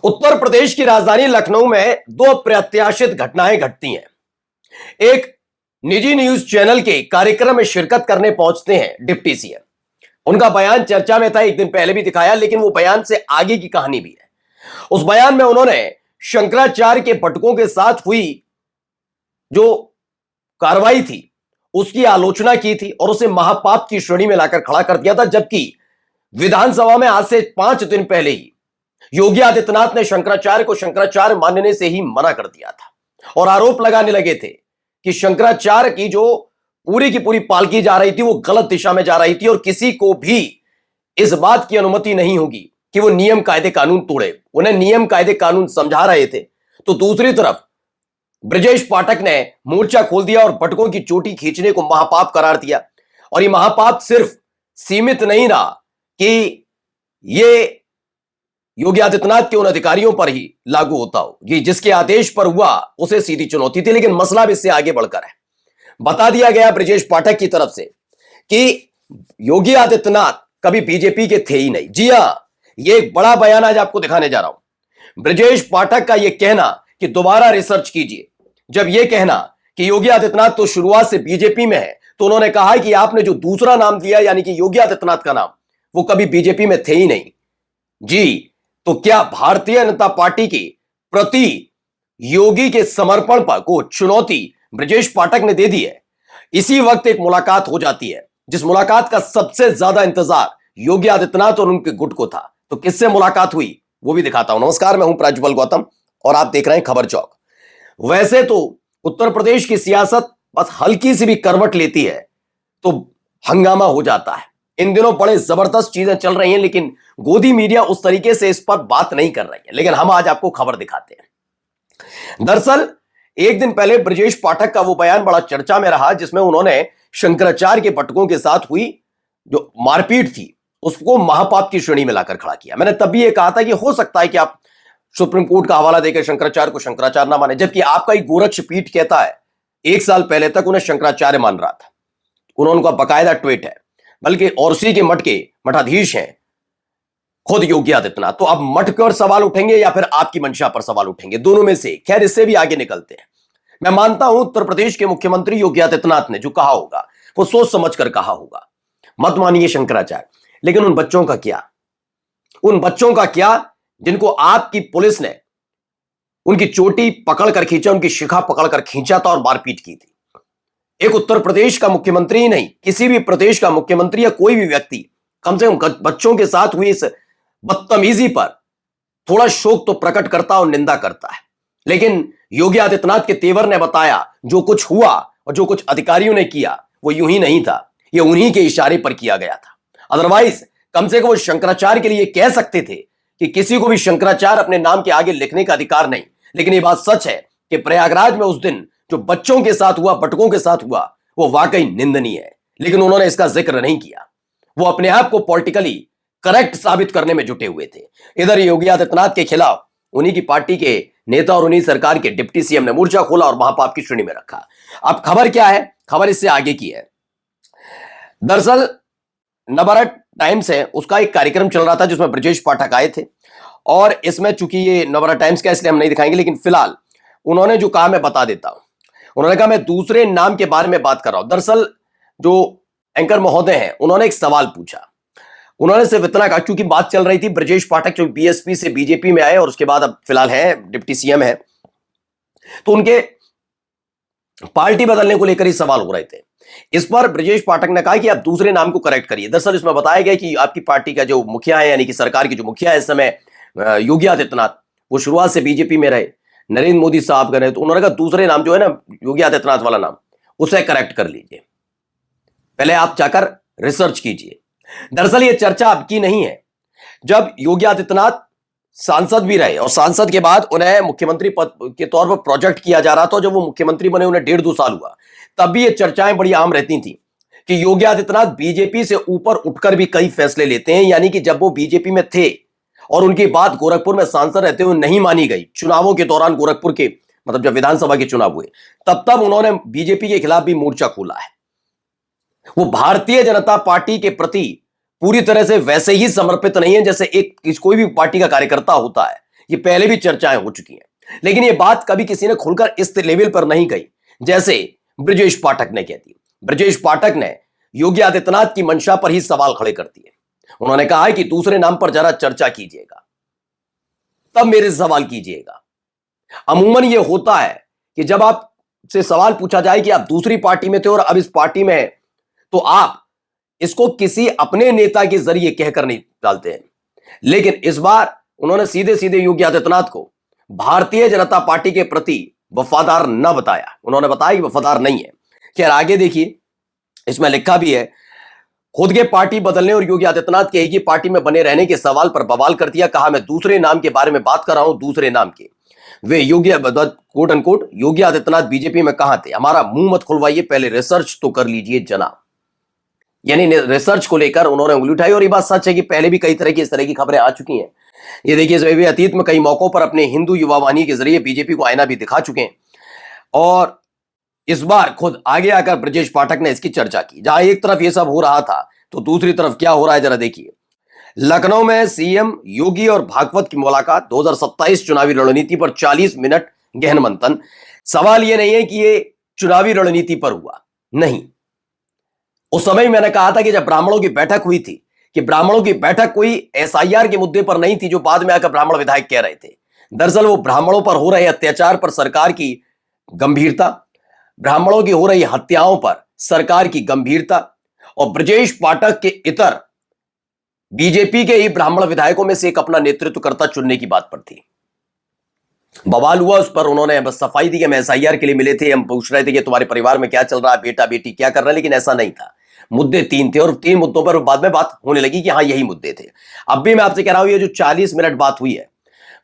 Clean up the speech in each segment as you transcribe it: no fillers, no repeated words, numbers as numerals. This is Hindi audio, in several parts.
उत्तर प्रदेश की राजधानी लखनऊ में दो अप्रत्याशित घटनाएं घटती हैं। एक निजी न्यूज चैनल के कार्यक्रम में शिरकत करने पहुंचते हैं डिप्टी सीएम। उनका बयान चर्चा में था, एक दिन पहले भी दिखाया, लेकिन वो बयान से आगे की कहानी भी है। उस बयान में उन्होंने शंकराचार्य के पटकों के साथ हुई जो कार्रवाई थी उसकी आलोचना की थी और उसे महापाप की श्रेणी में लाकर खड़ा कर दिया था। जबकि विधानसभा में आज से 5 दिन पहले ही योगी आदित्यनाथ ने शंकराचार्य को शंकराचार्य मानने से ही मना कर दिया था और आरोप लगाने लगे थे कि शंकराचार्य की जो पूरी की पूरी पालकी जा रही थी वो गलत दिशा में जा रही थी और किसी को भी इस बात की अनुमति नहीं होगी कि वो नियम कायदे कानून तोड़े। उन्हें नियम कायदे कानून समझा रहे थे। तो दूसरी तरफ ब्रजेश पाठक ने मोर्चा खोल दिया और पटकों की चोटी खींचने को महापाप करार दिया। और ये महापाप सिर्फ सीमित नहीं रहा कि ये योगी आदित्यनाथ के उन अधिकारियों पर ही लागू होता हो, ये जिसके आदेश पर हुआ उसे सीधी चुनौती थी। लेकिन मसला भी इससे आगे बढ़कर है। बता दिया गया ब्रजेश पाठक की तरफ से कि योगी आदित्यनाथ कभी बीजेपी के थे ही नहीं। जी हां, ये एक बड़ा बयान आज आपको दिखाने जा रहा हूं। ब्रजेश पाठक का यह कहना कि दोबारा रिसर्च कीजिए, जब यह कहना कि योगी आदित्यनाथ तो शुरुआत से बीजेपी में है, तो उन्होंने कहा कि आपने जो दूसरा नाम दिया यानी कि योगी आदित्यनाथ का नाम, वो कभी बीजेपी में थे ही नहीं। जी, तो क्या भारतीय जनता पार्टी के प्रति योगी के समर्पण पर को चुनौती ब्रजेश पाठक ने दे दी है? इसी वक्त एक मुलाकात हो जाती है जिस मुलाकात का सबसे ज्यादा इंतजार योगी आदित्यनाथ और उनके गुट को था। तो किससे मुलाकात हुई वो भी दिखाता हूं। नमस्कार, मैं हूं प्रज्वल गौतम और आप देख रहे हैं खबर चौक। वैसे तो उत्तर प्रदेश की सियासत बस हल्की सी भी करवट लेती है तो हंगामा हो जाता है। इन दिनों बड़े जबरदस्त चीजें चल रही हैं, लेकिन गोदी मीडिया उस तरीके से इस पर बात नहीं कर रही है। लेकिन हम आज आपको खबर दिखाते हैं। दरअसल एक दिन पहले ब्रजेश पाठक का वो बयान बड़ा चर्चा में रहा जिसमें उन्होंने शंकराचार्य के पटकों के साथ हुई जो मारपीट थी उसको महापाप की श्रेणी में लाकर खड़ा किया। मैंने तब भी ये कहा था कि हो सकता है कि आप सुप्रीम कोर्ट का हवाला देकर शंकराचार्य को शंकराचार्य ना माने, जबकि आपका ही गोरक्ष पीठ कहता है 1 साल पहले तक उन्हें शंकराचार्य मान रहा था। उन्होंने बकायदा ट्वीट है, बल्कि और उसी के मठ के मठाधीश हैं खुद योगी आदित्यनाथ। तो अब मठ पर सवाल उठेंगे या फिर आपकी मंशा पर सवाल उठेंगे, दोनों में से। खैर, इससे भी आगे निकलते हैं। मैं मानता हूं उत्तर प्रदेश के मुख्यमंत्री योगी आदित्यनाथ ने जो कहा होगा वो सोच समझ कर कहा होगा, मत मानिए शंकराचार्य। लेकिन उन बच्चों का क्या? उन बच्चों का क्या जिनको आपकी पुलिस ने उनकी चोटी पकड़कर खींचा, उनकी शिखा पकड़कर खींचा था और मारपीट की थी। एक उत्तर प्रदेश का मुख्यमंत्री ही नहीं, किसी भी प्रदेश का मुख्यमंत्री या कोई भी व्यक्ति कम से कम बच्चों के साथ हुई इस बदतमीजी पर थोड़ा शोक तो प्रकट करता और निंदा करता है। लेकिन योगी आदित्यनाथ के तेवर ने बताया जो कुछ हुआ और जो कुछ अधिकारियों ने किया वो यूं ही नहीं था, ये उन्हीं के इशारे पर किया गया था। अदरवाइज कम से कम वो शंकराचार्य के लिए कह सकते थे कि किसी को भी शंकराचार्य अपने नाम के आगे लिखने का अधिकार नहीं। लेकिन ये बात सच है कि प्रयागराज में उस दिन जो बच्चों के साथ हुआ, पटकों के साथ हुआ, वो वाकई निंदनीय है। लेकिन उन्होंने इसका जिक्र नहीं किया। वो अपने आप को पॉलिटिकली करेक्ट साबित करने में जुटे हुए थे। इधर योगी आदित्यनाथ के खिलाफ उन्हीं की पार्टी के नेता और उन्हीं सरकार के डिप्टी सीएम ने मोर्चा खोला और महापाप की श्रेणी में रखा। अब खबर क्या है? खबर इससे आगे की है। दरअसल नवभारत टाइम्स है, उसका एक कार्यक्रम चल रहा था जिसमें ब्रजेश पाठक आए थे। और इसमें चूंकि ये नवभारत टाइम्स का इसलिए हम नहीं दिखाएंगे, लेकिन फिलहाल उन्होंने जो कहा मैं बता देता हूं। उन्होंने कहा मैं दूसरे नाम के बारे में बात कर रहा हूं। दरअसल जो एंकर महोदय हैं उन्होंने एक सवाल पूछा। उन्होंने सिर्फ इतना कहा, क्योंकि बात चल रही थी ब्रजेश पाठक जो बीएसपी से बीजेपी में आए और उसके बाद अब फिलहाल है डिप्टी सीएम है, तो उनके पार्टी बदलने को लेकर ही सवाल हो रहे थे। इस पर ब्रजेश पाठक ने कहा कि आप दूसरे नाम को करेक्ट करिए। दरअसल इसमें बताया गया कि आपकी पार्टी का जो मुखिया है यानी कि सरकार की जो मुखिया है इस समय योगी आदित्यनाथ, वो शुरुआत से बीजेपी में रहे, नरेंद्र मोदी साहब का रहे। तो उन्होंने कहा दूसरे नाम जो है ना, योगी आदित्यनाथ वाला नाम, उसे करेक्ट कर लीजिए, पहले आप जाकर रिसर्च कीजिए। दरअसल ये चर्चा अब की नहीं है। जब योगी आदित्यनाथ सांसद भी रहे और सांसद के बाद उन्हें मुख्यमंत्री पद के तौर पर प्रोजेक्ट किया जा रहा था, जब वो मुख्यमंत्री बने उन्हें 1.5-2 साल हुआ, तब भी ये चर्चाएं बड़ी आम रहती थी कि योगी आदित्यनाथ बीजेपी से ऊपर उठकर भी कई फैसले लेते हैं। यानी कि जब वो बीजेपी में थे और उनकी बात गोरखपुर में सांसद रहते हुए नहीं मानी गई, चुनावों के दौरान गोरखपुर के मतलब जब विधानसभा के चुनाव हुए, तब उन्होंने बीजेपी के खिलाफ भी मोर्चा खोला है। वो भारतीय जनता पार्टी के प्रति पूरी तरह से वैसे ही समर्पित नहीं है जैसे एक कोई भी पार्टी का कार्यकर्ता होता है ये पहले भी चर्चाएं हो चुकी हैं, लेकिन ये बात कभी किसी ने खुलकर इस लेवल पर नहीं कही जैसे ब्रजेश पाठक ने कह दी। ब्रजेश पाठक ने योगी आदित्यनाथ की मंशा पर ही सवाल खड़े कर दिए। उन्होंने कहा है कि दूसरे नाम पर जरा चर्चा कीजिएगा, तब मेरे से सवाल कीजिएगा। अमूमन यह होता है कि जब आपसे सवाल पूछा जाए कि आप दूसरी पार्टी में थे और अब इस पार्टी में हैं, तो आप इसको किसी अपने नेता के जरिए कहकर नहीं डालते हैं। लेकिन इस बार उन्होंने सीधे सीधे योगी आदित्यनाथ को भारतीय जनता पार्टी के प्रति वफादार न बताया। उन्होंने बताया कि वफादार नहीं है। खैर आगे देखिए, इसमें लिखा भी है, खुद के पार्टी बदलने और योगी आदित्यनाथ के एक ही पार्टी में बने रहने के सवाल पर बवाल कर दिया। कहा, मैं दूसरे नाम के बारे में बात कर रहा हूं, दूसरे नाम के। वे योगी quote unquote Yogi Adityanath BJP में कहां थे? हमारा मुंह मत खुलवाइए, पहले रिसर्च तो कर लीजिए जनाब। यानी रिसर्च को लेकर उन्होंने उंगली उठाई। और ये बात सच है कि पहले भी कई तरह की इस तरह की खबरें आ चुकी हैं। ये देखिए, वे अतीत में कई मौकों पर अपने हिंदू युवा वाहिनी के जरिए बीजेपी को आईना भी दिखा चुके हैं और इस बार खुद आगे आकर ब्रजेश पाठक ने इसकी चर्चा की। जहां एक तरफ ये सब हो रहा था तो दूसरी तरफ क्या हो रहा है जरा देखिए। लखनऊ में सीएम योगी और भागवत की मुलाकात, 2027 चुनावी रणनीति पर 40 मिनट गहन मंथन। सवाल यह नहीं है कि ये चुनावी रणनीति पर हुआ, नहीं। उस समय मैंने कहा था कि जब ब्राह्मणों की बैठक हुई थी कि ब्राह्मणों की बैठक कोई एसआईआर के मुद्दे पर नहीं थी जो बाद में आकर ब्राह्मण विधायक कह रहे थे। दरअसल वो ब्राह्मणों पर हो रहे अत्याचार पर सरकार की गंभीरता, ब्राह्मणों की हो रही हत्याओं पर सरकार की गंभीरता और ब्रजेश पाठक के इतर बीजेपी के ही ब्राह्मण विधायकों में से एक अपना नेतृत्वकर्ता चुनने की बात पर थी। बवाल हुआ उस पर, उन्होंने बस सफाई दी कि हम एसआईआर के लिए मिले थे, हम पूछ रहे थे कि तुम्हारे परिवार में क्या चल रहा है, बेटा बेटी क्या कर रहे हैं, लेकिन ऐसा नहीं था। मुद्दे 3 थे और 3 मुद्दों पर बाद में बात होने लगी कि हाँ यही मुद्दे थे। अब भी मैं आपसे कह रहा हूं, ये जो 40 मिनट बात हुई है,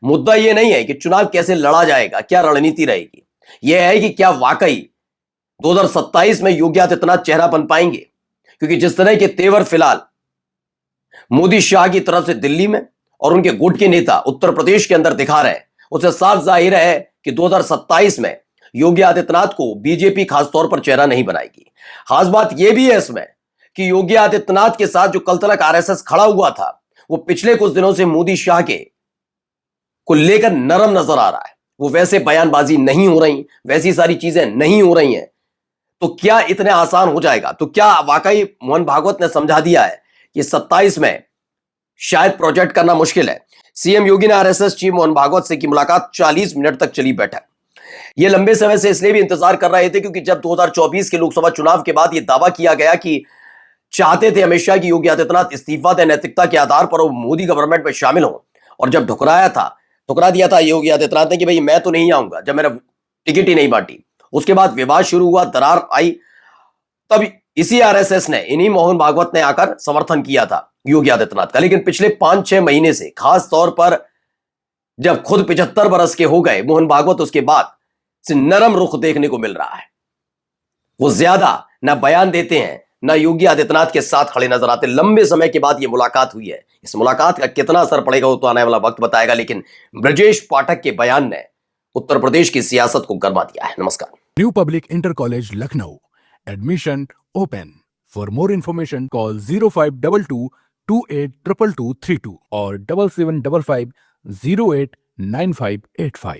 मुद्दा ये नहीं है कि चुनाव कैसे लड़ा जाएगा, क्या रणनीति रहेगी। यह है कि क्या वाकई 2027 में योगी आदित्यनाथ चेहरा बन पाएंगे। क्योंकि जिस तरह के तेवर फिलहाल मोदी शाह की तरफ से दिल्ली में और उनके गुट के नेता उत्तर प्रदेश के अंदर दिखा रहे हैं, उससे साफ जाहिर है कि 2027 में योगी आदित्यनाथ को बीजेपी खासतौर पर चेहरा नहीं बनाएगी। खास बात यह भी है इसमें कि योगी आदित्यनाथ के साथ जो कल तक आरएसएस खड़ा हुआ था, वो पिछले कुछ दिनों से मोदी शाह के को लेकर नरम नजर आ रहा है। वो वैसे बयानबाजी नहीं हो रही, वैसी सारी चीजें नहीं हो रही हैं। तो क्या इतने आसान हो जाएगा? तो क्या वाकई मोहन भागवत ने समझा दिया है कि 27 में शायद प्रोजेक्ट करना मुश्किल है? सीएम योगी ने आरएसएस चीफ मोहन भागवत से की मुलाकात, 40 मिनट तक चली बैठक। यह लंबे समय से इसलिए भी इंतजार कर रहे थे क्योंकि जब 2024 के लोकसभा चुनाव के बाद यह दावा किया गया कि चाहते थे हमेशा कि योगी आदित्यनाथ इस्तीफा दें नैतिकता के आधार पर वो मोदी गवर्नमेंट में शामिल हो, और जब ठुकरा दिया था योगी आदित्यनाथ ने कि भाई मैं तो नहीं आऊंगा, जब मैंने टिकट ही नहीं बांटी। उसके बाद विवाद शुरू हुआ, दरार आई, तब इसी आरएसएस ने, इन्हीं मोहन भागवत ने आकर समर्थन किया था योगी आदित्यनाथ का। लेकिन पिछले 5-6 महीने से, खास तौर पर जब खुद 75 बरस के हो गए मोहन भागवत, उसके बाद से नरम रुख देखने को मिल रहा है। वो ज्यादा ना बयान देते हैं, ना योगी आदित्यनाथ के साथ खड़े नजर आते। लंबे समय के बाद ये मुलाकात हुई है। इस मुलाकात का कितना असर पड़ेगा वो तो आने वाला वक्त बताएगा। लेकिन ब्रजेश पाठक के बयान ने उत्तर प्रदेश की सियासत को गरमा दिया है। नमस्कार। New public inter college Lucknow, admission open. For more information call 0522 282232 और 7755 089585।